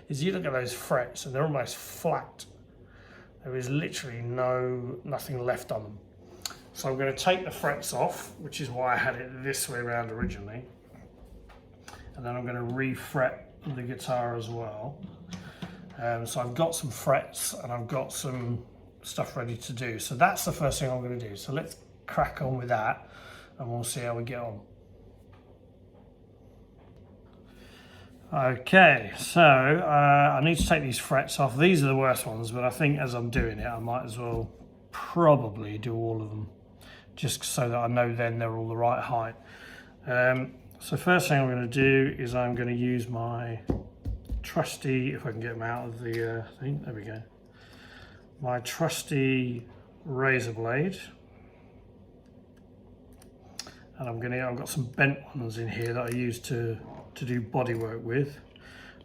is you look at those frets and they're almost flat. There is literally nothing left on them. So I'm going to take the frets off, which is why I had it this way around originally. And then I'm going to re-fret the guitar as well. So I've got some frets and I've got some stuff ready to do. So that's the first thing I'm going to do. So let's crack on with that and we'll see how we get on. Okay, so I need to take these frets off. These are the worst ones, but I think as I'm doing it, I might as well probably do all of them, just so that I know then they're all the right height. So first thing I'm going to do is I'm going to use my trusty, if I can get them out of the thing, there we go, my trusty razor blade. And I've got some bent ones in here that I use to do body work with,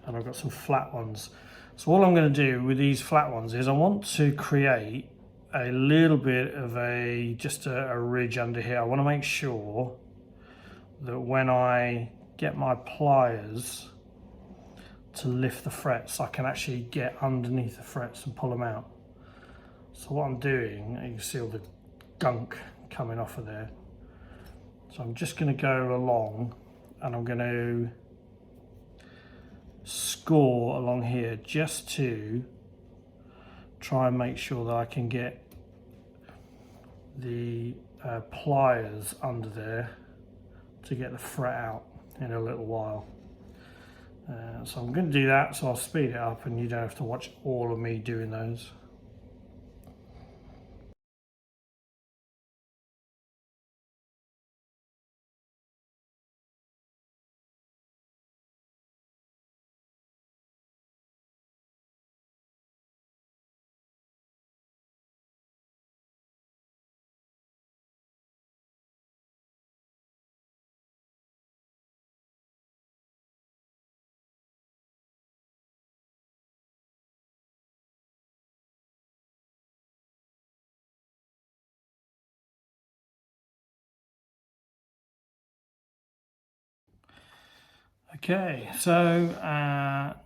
and I've got some flat ones. So all I'm going to do with these flat ones is I want to create a little bit of just a ridge under here. I want to make sure that when I get my pliers to lift the frets, I can actually get underneath the frets and pull them out. So what I'm doing, you can see all the gunk coming off of there. So I'm just going to go along and I'm going to score along here just to try and make sure that I can get the pliers under there to get the fret out in a little while. So I'm going to do that, so I'll speed it up and you don't have to watch all of me doing those. Okay, so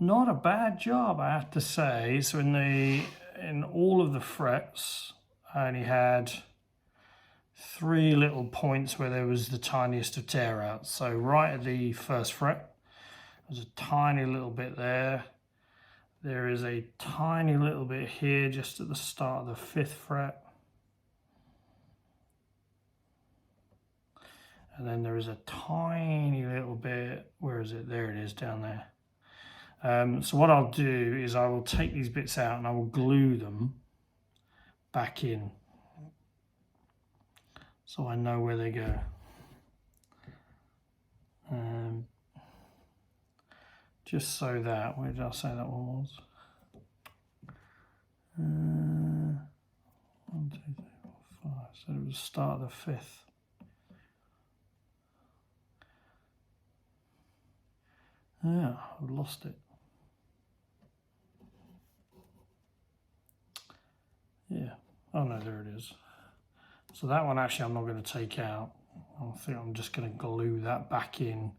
not a bad job, I have to say. So in all of the frets, I only had 3 little points where there was the tiniest of tear outs. So right at the first fret, there's a tiny little bit there. There is a tiny little bit here just at the start of the 5th fret. And then there is a tiny little bit, where is it? There it is, down there. So what I'll do is I will take these bits out and I will glue them back in, so I know where they go. Just so that, where did I say that one was? 1, 2, 3, 4, 5. So it was the start of the 5th. Yeah, I've lost it. Yeah, oh no, there it is. So that one actually I'm not going to take out. I think I'm just going to glue that back in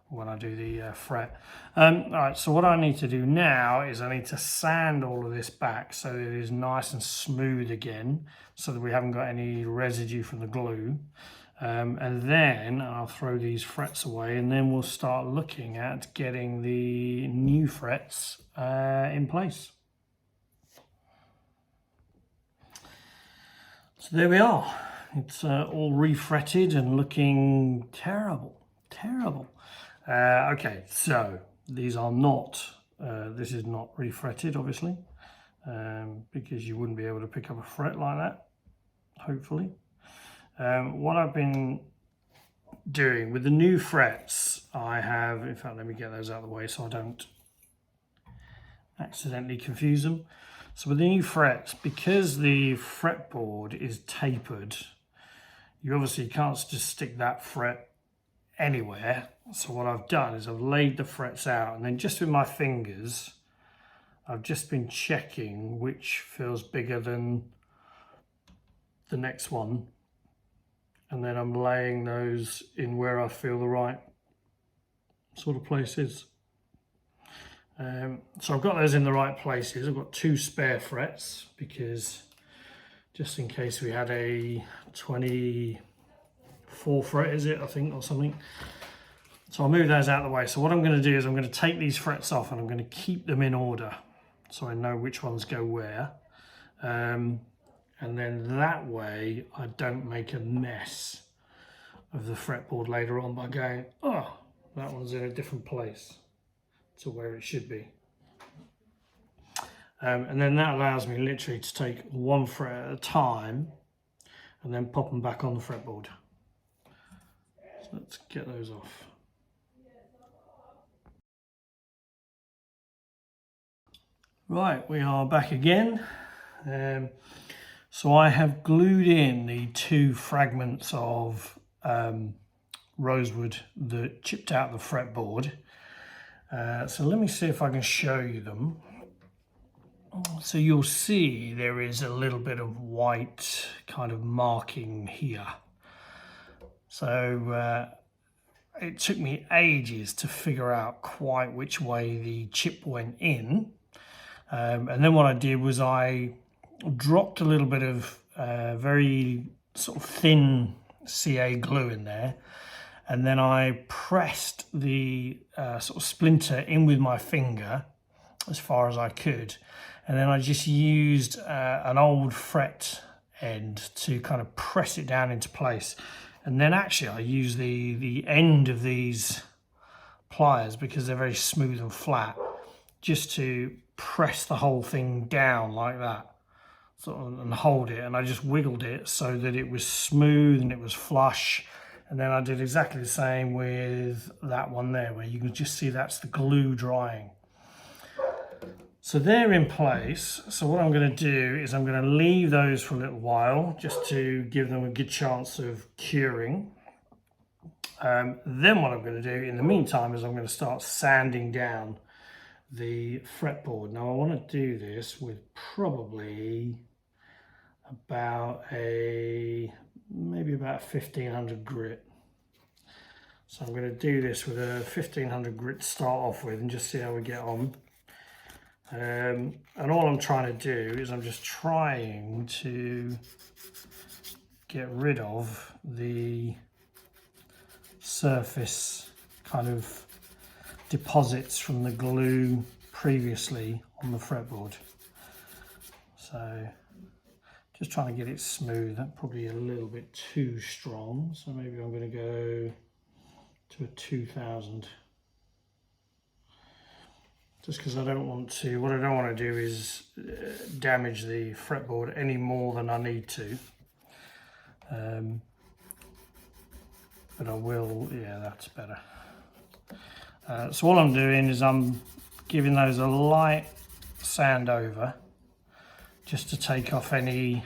when I do the fret. Alright, so what I need to do now is I need to sand all of this back so that it is nice and smooth again, so that we haven't got any residue from the glue. And then I'll throw these frets away and then we'll start looking at getting the new frets in place. So there we are. It's all refretted and looking terrible. Okay, so these are not, this is not refretted obviously, because you wouldn't be able to pick up a fret like that, hopefully. What I've been doing with the new frets, I have, in fact, let me get those out of the way so I don't accidentally confuse them. So with the new frets, because the fretboard is tapered, you obviously can't just stick that fret anywhere. So what I've done is I've laid the frets out, and then just with my fingers, I've just been checking which feels bigger than the next one. And then I'm laying those in where I feel the right sort of places. So I've got those in the right places. I've got 2 spare frets because just in case we had a 24 fret, is it, I think, or something. So I'll move those out of the way. So what I'm going to do is I'm going to take these frets off and I'm going to keep them in order so I know which ones go where. And then that way I don't make a mess of the fretboard later on by going, oh, that one's in a different place to where it should be. And then that allows me literally to take 1 fret at a time and then pop them back on the fretboard. So let's get those off. Right, we are back again. So I have glued in the 2 fragments of rosewood that chipped out the fretboard. So let me see if I can show you them. So you'll see there is a little bit of white kind of marking here. So it took me ages to figure out quite which way the chip went in. And then what I did was I dropped a little bit of very sort of thin CA glue in there, and then I pressed the sort of splinter in with my finger as far as I could, and then I just used an old fret end to kind of press it down into place. And then actually I used the end of these pliers, because they're very smooth and flat, just to press the whole thing down like that, sort of, and hold it, and I just wiggled it so that it was smooth and it was flush. And then I did exactly the same with that one there, where you can just see that's the glue drying. So they're in place. So what I'm going to do is I'm going to leave those for a little while just to give them a good chance of curing. Then what I'm going to do in the meantime is I'm going to start sanding down the fretboard. Now I want to do this with probably about maybe about 1500 grit. So I'm going to do this with a 1500 grit to start off with and just see how we get on. And all I'm trying to do is I'm just trying to get rid of the surface kind of deposits from the glue previously on the fretboard. So just trying to get it smooth. That's probably a little bit too strong, so maybe I'm going to go to a 2000, just because I don't want to, what I don't want to do is damage the fretboard any more than I need to. But I will, yeah, that's better. So all I'm doing is I'm giving those a light sand over, just to take off any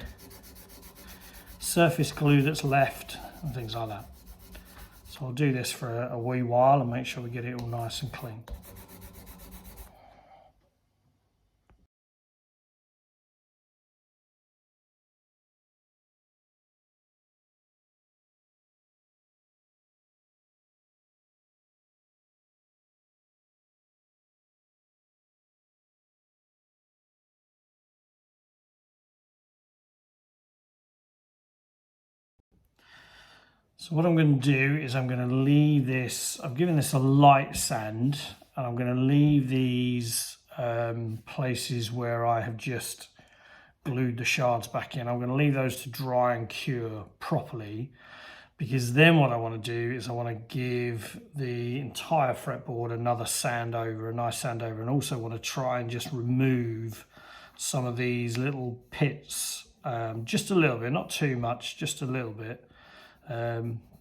surface glue that's left and things like that. So I'll do this for a wee while and make sure we get it all nice and clean. So what I'm going to do is I'm going to leave this, I've given this a light sand, and I'm going to leave these places where I have just glued the shards back in. I'm going to leave those to dry and cure properly, because then what I want to do is I want to give the entire fretboard another sand over, a nice sand over, and also want to try and just remove some of these little pits, just a little bit, not too much, just a little bit.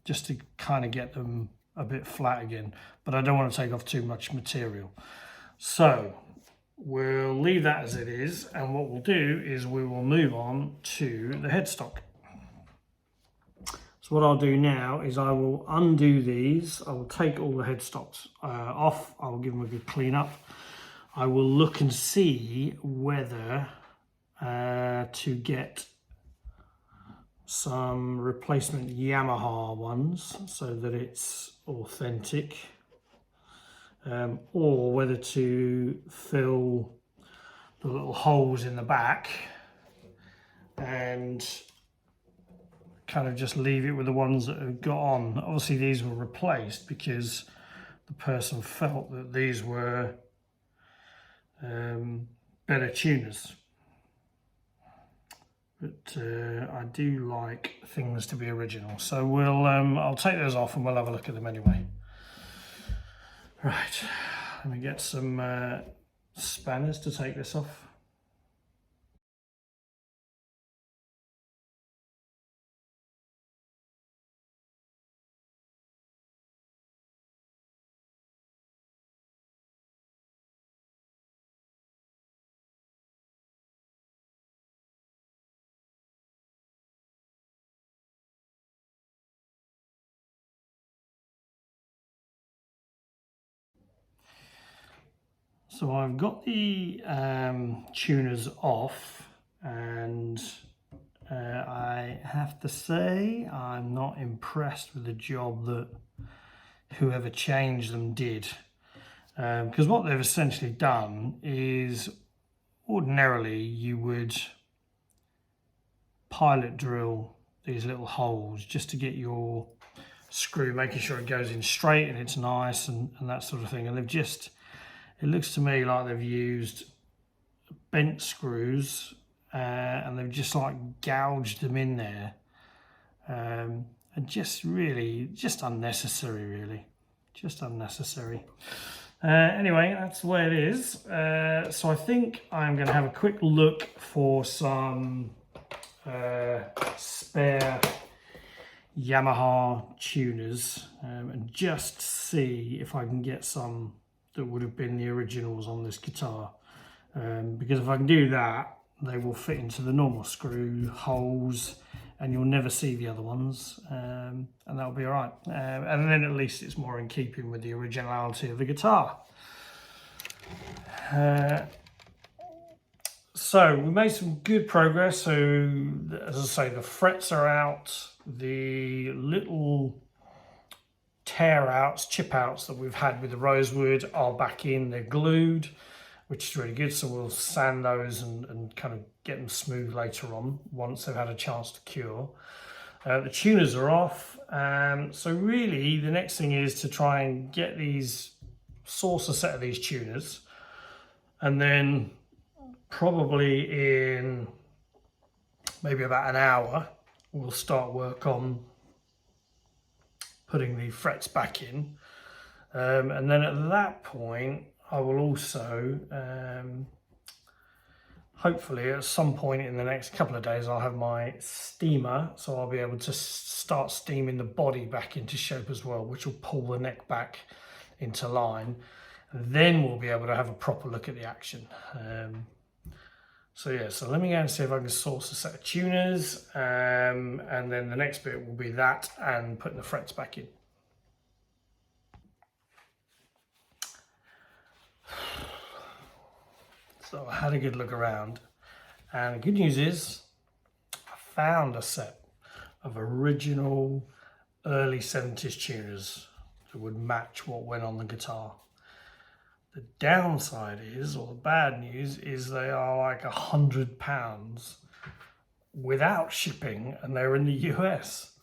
Just to kind of get them a bit flat again, but I don't want to take off too much material. So we'll leave that as it is, and what we'll do is we will move on to the headstock. So what I'll do now is I will undo these. I will take all the headstocks off. I will give them a good clean up. I will look and see whether to get some replacement Yamaha ones so that it's authentic. or whether to fill the little holes in the back and kind of just leave it with the ones that have got on. Obviously these were replaced because the person felt that these were better tuners. But I do like things to be original, so we'll I'll take those off and we'll have a look at them anyway. Right, let me get some spanners to take this off. So I've got the tuners off, and I have to say I'm not impressed with the job that whoever changed them did, because what they've essentially done is ordinarily you would pilot drill these little holes just to get your screw, making sure it goes in straight and it's nice and that sort of thing, and they've just, it looks to me like they've used bent screws and they've just like gouged them in there, and just really just unnecessary, really just unnecessary. Anyway, that's the way it is. So I think I'm going to have a quick look for some spare Yamaha tuners and just see if I can get some that would have been the originals on this guitar, because if I can do that, they will fit into the normal screw holes and you'll never see the other ones, and that'll be all right, and then at least it's more in keeping with the originality of the guitar. So we made some good progress. So as I say, the frets are out, the little tear outs, chip outs that we've had with the Rosewood are back in, they're glued, which is really good. So we'll sand those and kind of get them smooth later on once they've had a chance to cure. The tuners are off, so really the next thing is to try and get these, source a set of these tuners, and then probably in maybe about an hour we'll start work on putting the frets back in, and then at that point I will also hopefully at some point in the next couple of days I'll have my steamer, so I'll be able to start steaming the body back into shape as well, which will pull the neck back into line, and then we'll be able to have a proper look at the action. So yeah, so let me go and see if I can source a set of tuners, and then the next bit will be that and putting the frets back in. So I had a good look around, and the good news is I found a set of original early 70s tuners that would match what went on the guitar. The downside is, or the bad news is, they are like £100 without shipping, and they're in the US.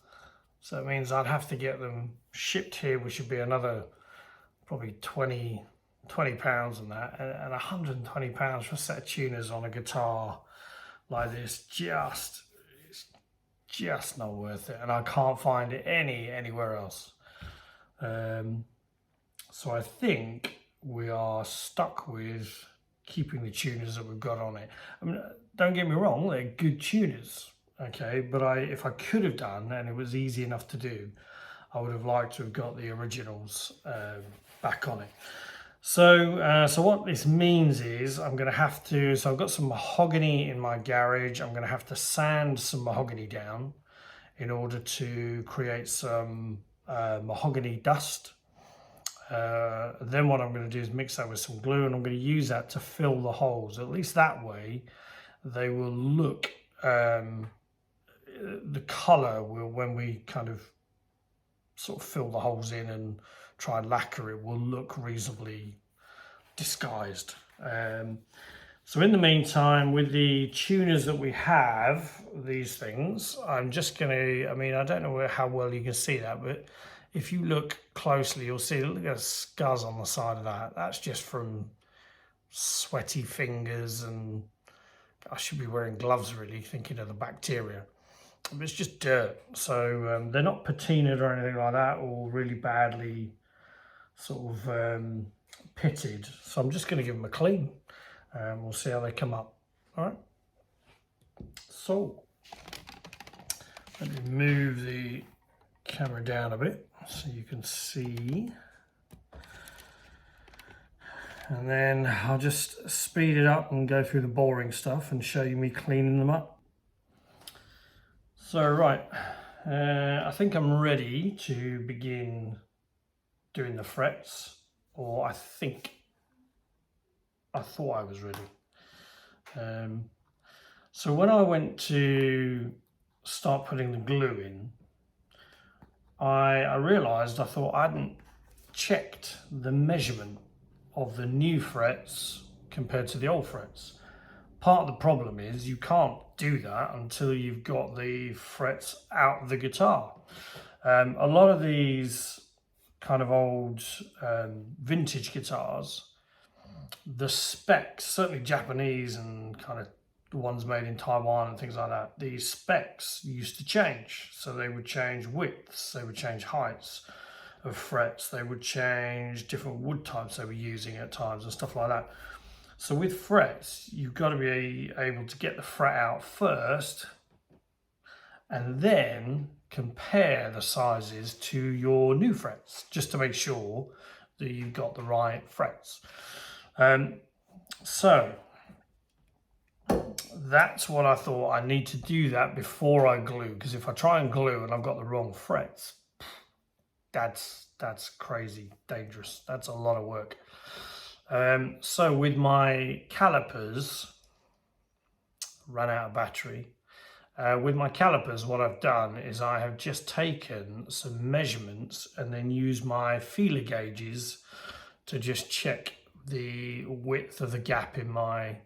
So it means I'd have to get them shipped here, which would be another probably £20 and that, and £120 for a set of tuners on a guitar like this, it's just not worth it, and I can't find it anywhere else. So I think we are stuck with keeping the tuners that we've got on it. I mean, don't get me wrong, they're good tuners, okay, but if I could have done, and it was easy enough to do, I would have liked to have got the originals back on it. So what this means is I'm going to have to, so I've got some mahogany in my garage. I'm going to have to sand some mahogany down in order to create some mahogany dust. Then what I'm going to do is mix that with some glue, and I'm going to use that to fill the holes. At least that way they will look, the colour will, when we kind of sort of fill the holes in and try and lacquer it will look reasonably disguised. So in the meantime, with the tuners that we have, these things, I'm just going to, I mean, I don't know how well you can see that, but if you look closely, you'll see, look at the scars on the side of that. That's just from sweaty fingers, and I should be wearing gloves really, thinking of the bacteria. But it's just dirt. So they're not patinaed or anything like that, or really badly sort of pitted. So I'm just going to give them a clean. We'll see how they come up. All right. So let me move the camera down a bit so you can see. And then I'll just speed it up and go through the boring stuff and show you me cleaning them up. So right, I think I'm ready to begin doing the frets, or I thought I was ready. So when I went to start putting the glue in, I realised, I thought I hadn't checked the measurement of the new frets compared to the old frets. Part of the problem is you can't do that until you've got the frets out of the guitar. A lot of these kind of old vintage guitars, the specs, certainly Japanese and kind of the ones made in Taiwan and things like that, the specs used to change. So they would change widths, they would change heights of frets, they would change different wood types they were using at times and stuff like that. So with frets, you've got to be able to get the fret out first and then compare the sizes to your new frets, just to make sure that you've got the right frets. So that's what I thought. I need to do that before I glue, because if I try and glue and I've got the wrong frets, that's crazy dangerous. That's a lot of work. So with my calipers, ran out of battery. With my calipers, what I've done is I have just taken some measurements and then used my feeler gauges to just check the width of the gap in my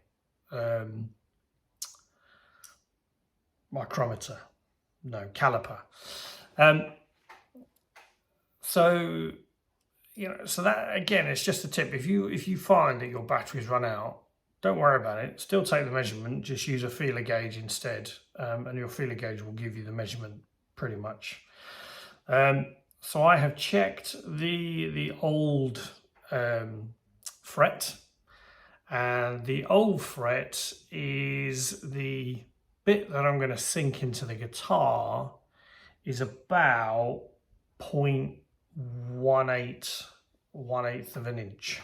micrometer, no, caliper. So, you know, so that again, it's just a tip. If you find that your battery's run out, don't worry about it. Still take the measurement. Just use a feeler gauge instead, and your feeler gauge will give you the measurement pretty much. So I have checked the old fret, and the old fret is the bit that I'm going to sink into the guitar is about 0.18 of an inch.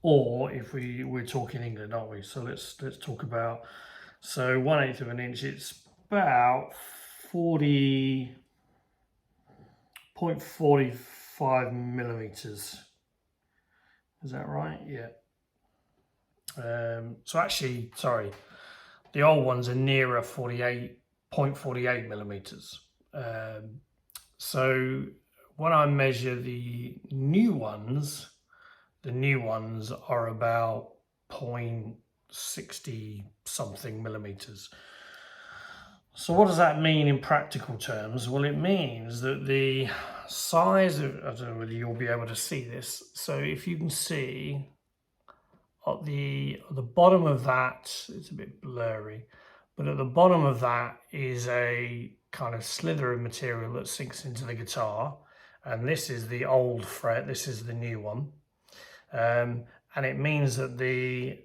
Or if we're talking England, aren't we? So let's talk about, so 1/8 of an inch, it's about 40.45 millimeters. Is that right? Yeah. So actually, sorry, the old ones are nearer 48.48 millimeters. So when I measure the new ones are about 0.60 something millimeters. So what does that mean in practical terms? Well, it means that the size of, I don't know whether you'll be able to see this. So if you can see at the bottom of that, it's a bit blurry, but at the bottom of that is a kind of slither of material that sinks into the guitar. And this is the old fret, this is the new one. And it means that the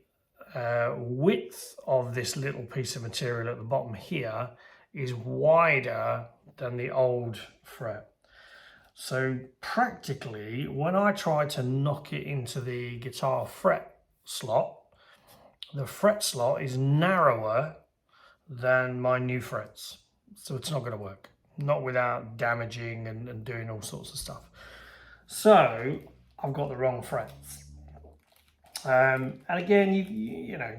width of this little piece of material at the bottom here is wider than the old fret. So practically, when I try to knock it into the guitar fret slot, the fret slot is narrower than my new frets. So it's not going to work, not without damaging and doing all sorts of stuff. So I've got the wrong frets. And again, you know,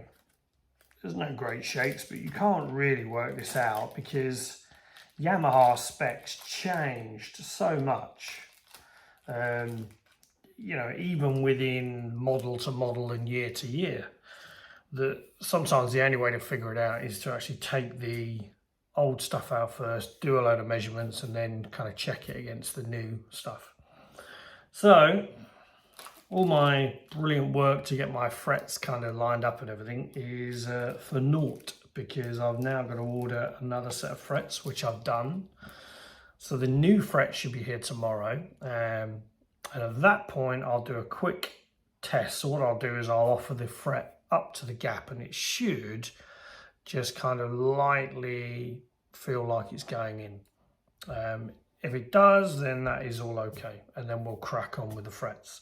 there's no great shakes, but you can't really work this out because Yamaha specs changed so much. You know, even within model to model and year to year, that sometimes the only way to figure it out is to actually take the old stuff out first, do a load of measurements, and then kind of check it against the new stuff. So all my brilliant work to get my frets kind of lined up and everything is for naught, because I've now got to order another set of frets, which I've done. So the new fret should be here tomorrow. And at that point, I'll do a quick test. So what I'll do is I'll offer the fret up to the gap, and it should just kind of lightly feel like it's going in. If it does, then that is all okay. And then we'll crack on with the frets.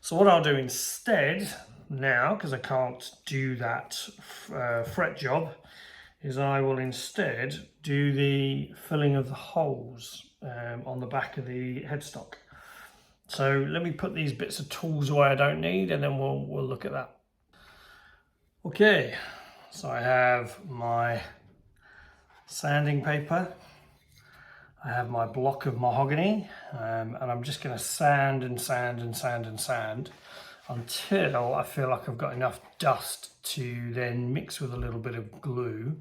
So what I'll do instead now, because I can't do that fret job, is I will instead do the filling of the holes on the back of the headstock. So let me put these bits of tools away I don't need, and then we'll look at that. Okay, so I have my sanding paper. I have my block of mahogany, and I'm just going to sand and sand and sand and sand until I feel like I've got enough dust to then mix with a little bit of glue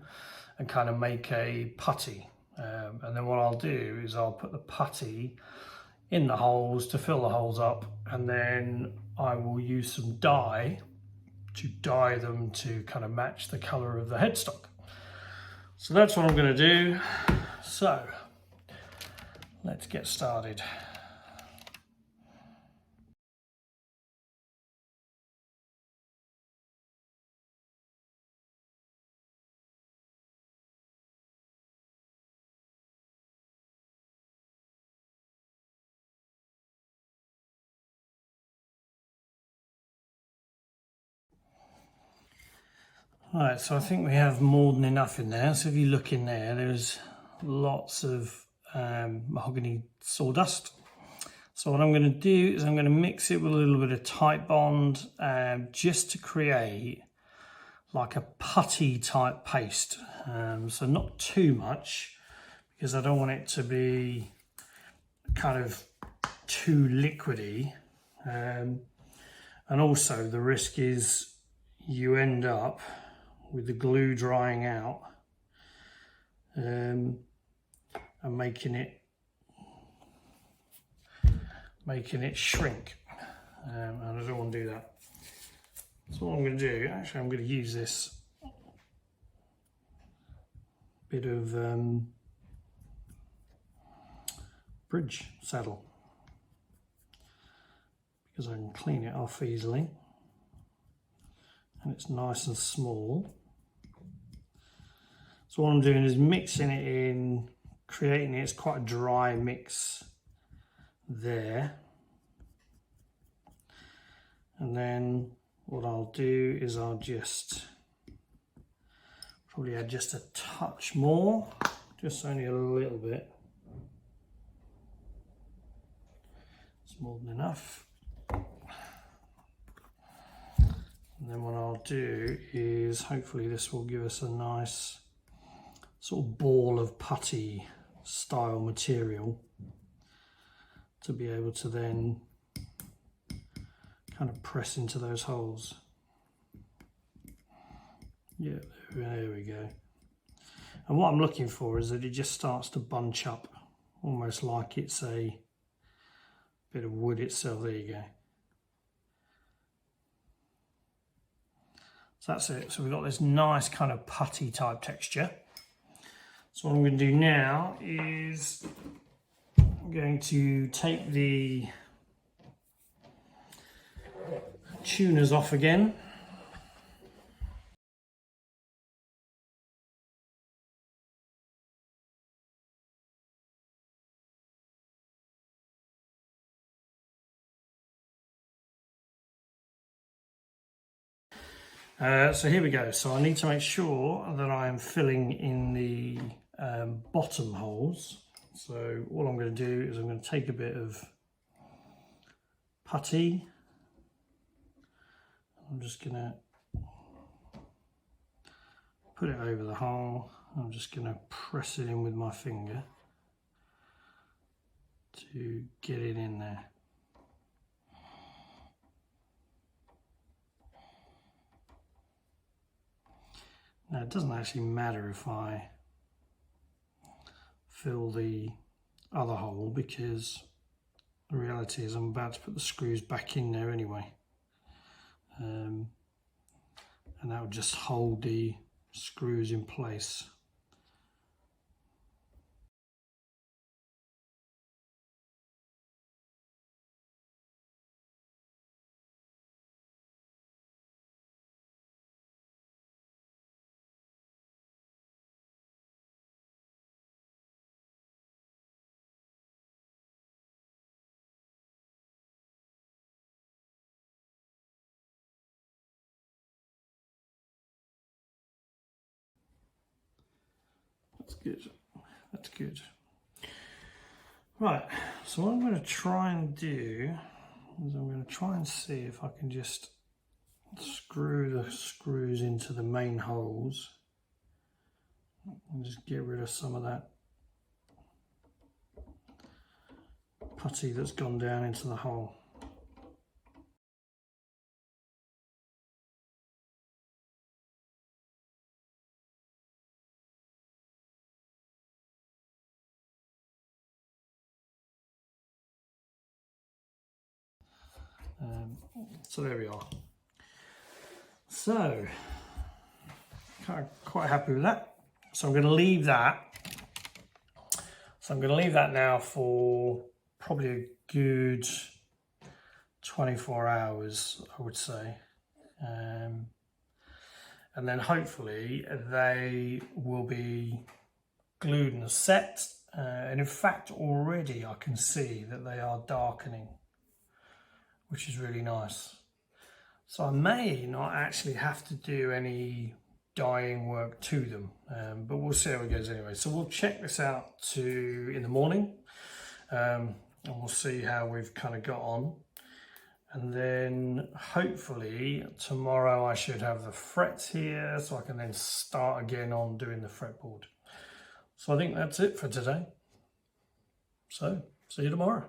and kind of make a putty. And then what I'll do is I'll put the putty in the holes to fill the holes up, and then I will use some dye to dye them to kind of match the colour of the headstock. So that's what I'm going to do. So let's get started. Right, so I think we have more than enough in there. So if you look in there, there's lots of mahogany sawdust. So what I'm going to do is I'm going to mix it with a little bit of tight bond just to create like a putty type paste. So not too much, because I don't want it to be kind of too liquidy. And also the risk is you end up with the glue drying out and making it shrink, and I don't want to do that. So what I'm going to do, actually I'm going to use this bit of bridge saddle, because I can clean it off easily and it's nice and small. So what I'm doing is mixing it in, creating it. It's quite a dry mix there. And then what I'll do is I'll just probably add just a touch more, just only a little bit. It's more than enough. And then what I'll do is hopefully this will give us a nice sort of ball of putty style material to be able to then kind of press into those holes. Yeah, there we go. And what I'm looking for is that it just starts to bunch up, almost like it's a bit of wood itself. There you go. So that's it. So we've got this nice kind of putty type texture. So what I'm going to do now is I'm going to take the tuners off again. So here we go. So I need to make sure that I am filling in the bottom holes. So all I'm going to do is I'm going to take a bit of putty. I'm just going to put it over the hole. I'm just going to press it in with my finger to get it in there. Now it doesn't actually matter if I fill the other hole, because the reality is I'm about to put the screws back in there anyway, and that will just hold the screws in place. That's good. That's good. Right, so what I'm going to try and do is I'm going to try and see if I can just screw the screws into the main holes and just get rid of some of that putty that's gone down into the hole. So there we are. So quite happy with that. So I'm going to leave that. So I'm going to leave that now for probably a good 24 hours, I would say. And then hopefully they will be glued and set. And in fact, already I can see that they are darkening, which is really nice. So I may not actually have to do any dyeing work to them, but we'll see how it goes anyway. So we'll check this out in the morning, and we'll see how we've kind of got on. And then hopefully tomorrow I should have the frets here, so I can then start again on doing the fretboard. So I think that's it for today. So see you tomorrow.